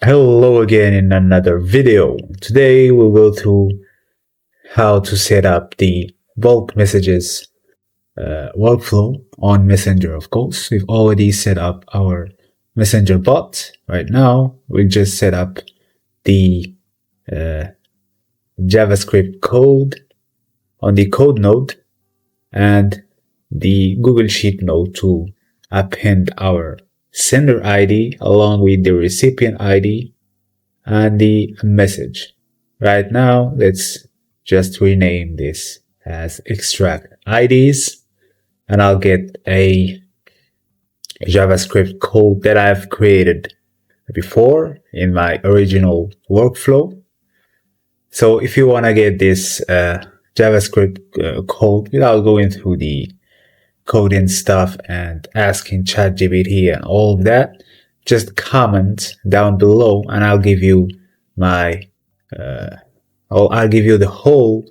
Hello again in another video. Today we'll go through how to set up the bulk messages workflow on Messenger. Of course, we've already set up our Messenger bot. Right now, we just set up the uh, JavaScript code on the code node and the Google Sheet node to append our sender ID along with the recipient ID and the message. Right now, let's just rename this as extract IDs, and I'll get a JavaScript code that I've created before in my original workflow. So if you want to get this JavaScript code without going through the coding stuff and asking ChatGPT and all of that, just comment down below and I'll give you my I'll give you the whole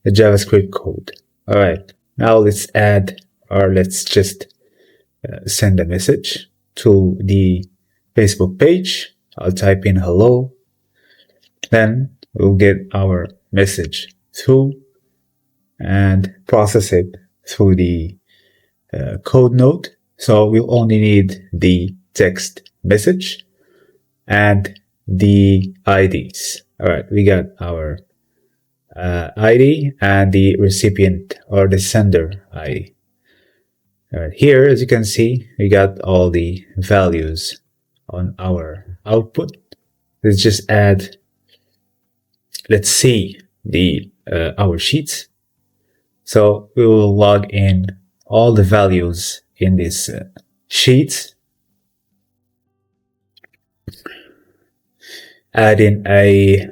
JavaScript code. All right, now let's add, or let's just send a message to the Facebook page. I'll type in hello, then we'll get our message through and process it through the code node. So we'll only need the text message and the IDs. All right, we got our ID and the recipient or the sender ID. All right, here, as you can see, we got all the values on our output. Let's just add, let's see the our sheets. So we will log in all the values in this sheet, add in a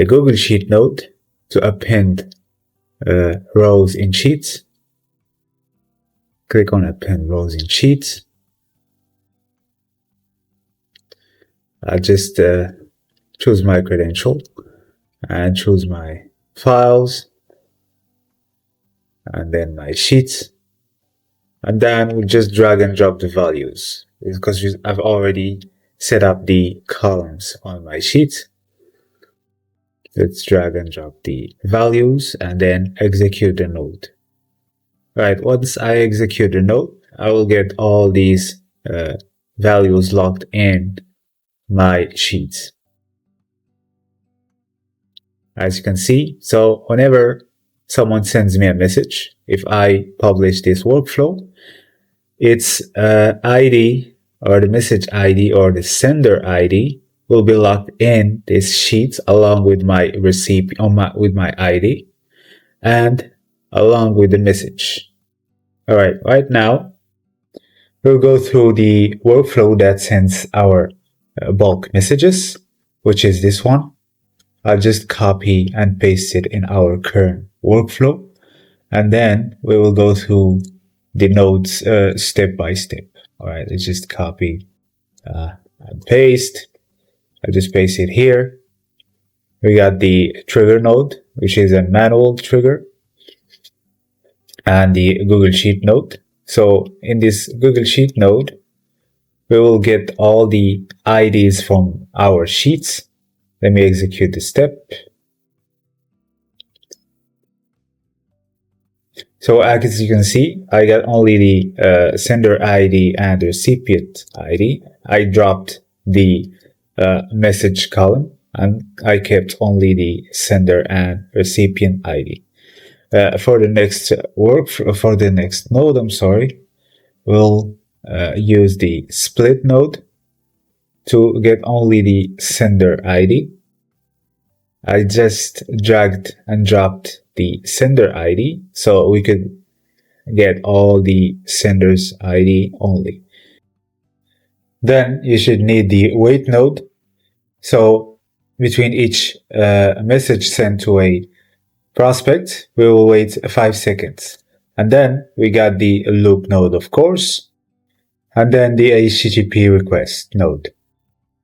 Google Sheet node to append rows in sheets. Click on append rows in sheets. I'll just choose my credential and choose my files and then my sheets, and then we'll just drag and drop the values because I've already set up the columns on my sheet. Let's drag and drop the values and then execute the node. Right, once I execute the node, I will get all these values locked in my sheets. As you can see, so whenever someone sends me a message, if I publish this workflow, its ID or the message ID or the sender ID will be locked in this sheet along with my receipt with my ID and along with the message. All right, right now we'll go through the workflow that sends our bulk messages, which is this one. I'll just copy and paste it in our current workflow, and then we will go through the nodes step by step. All right, let's just copy and paste. I just paste it here. We got the trigger node, which is a manual trigger, and the Google Sheet node. So in this Google Sheet node, we will get all the IDs from our sheets. Let me execute the step. So as you can see, I got only the sender ID and the recipient ID. I dropped the message column and I kept only the sender and recipient ID. For the next node, we'll use the split node to get only the sender ID. I just dragged and dropped the sender ID so we could get all the sender's ID only. Then you should need the wait node. So between each message sent to a prospect, we will wait 5 seconds. And then we got the loop node, of course, and then the HTTP request node.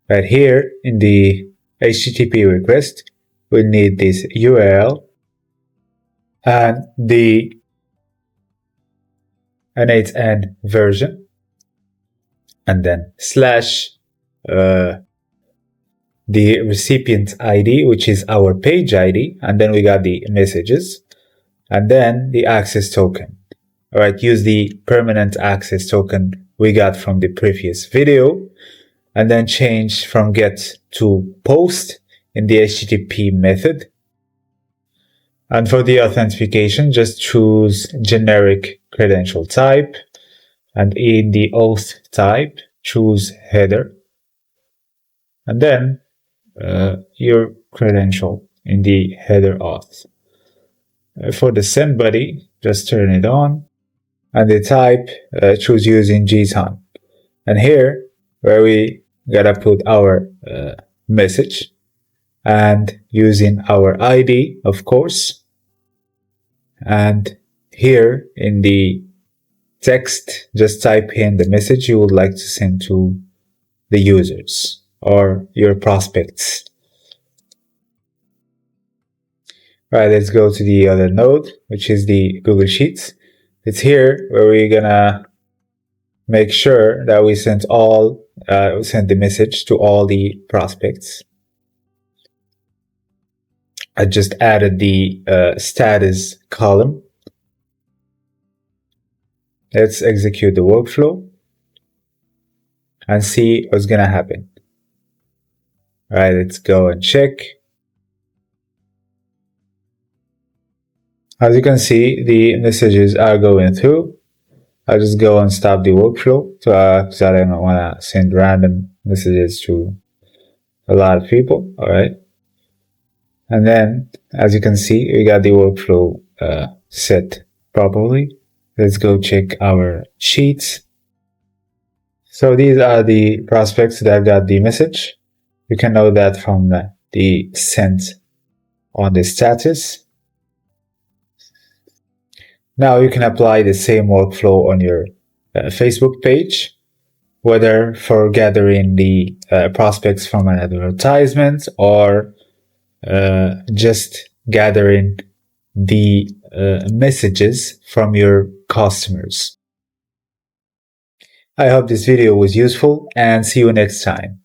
Right here in the HTTP request, we need this URL and the n8n version, and then the recipient ID, which is our page ID, and then we got the messages, and then the access token. All right, use the permanent access token we got from the previous video, and then change from get to post in the HTTP method. And for the authentication, just choose generic credential type, and in the auth type, choose header, and then your credential in the header auth. For the send body, just turn it on, and the type, choose using JSON. And here, where we gotta put our message, and using our ID, of course. And here in the text, just type in the message you would like to send to the users or your prospects. All right, let's go to the other node, which is the Google Sheets. It's here where we're gonna make sure that we send the message to all the prospects. I just added the status column. Let's execute the workflow and see what's gonna happen. All right, let's go and check. As you can see, the messages are going through. I'll just go and stop the workflow because I don't want to send random messages to a lot of people. All right. And then, as you can see, we got the workflow set properly. Let's go check our sheets. So these are the prospects that got the message. You can know that from the sent on the status. Now you can apply the same workflow on your Facebook page, whether for gathering the prospects from an advertisement or just gathering the messages from your customers. I hope this video was useful, and see you next time.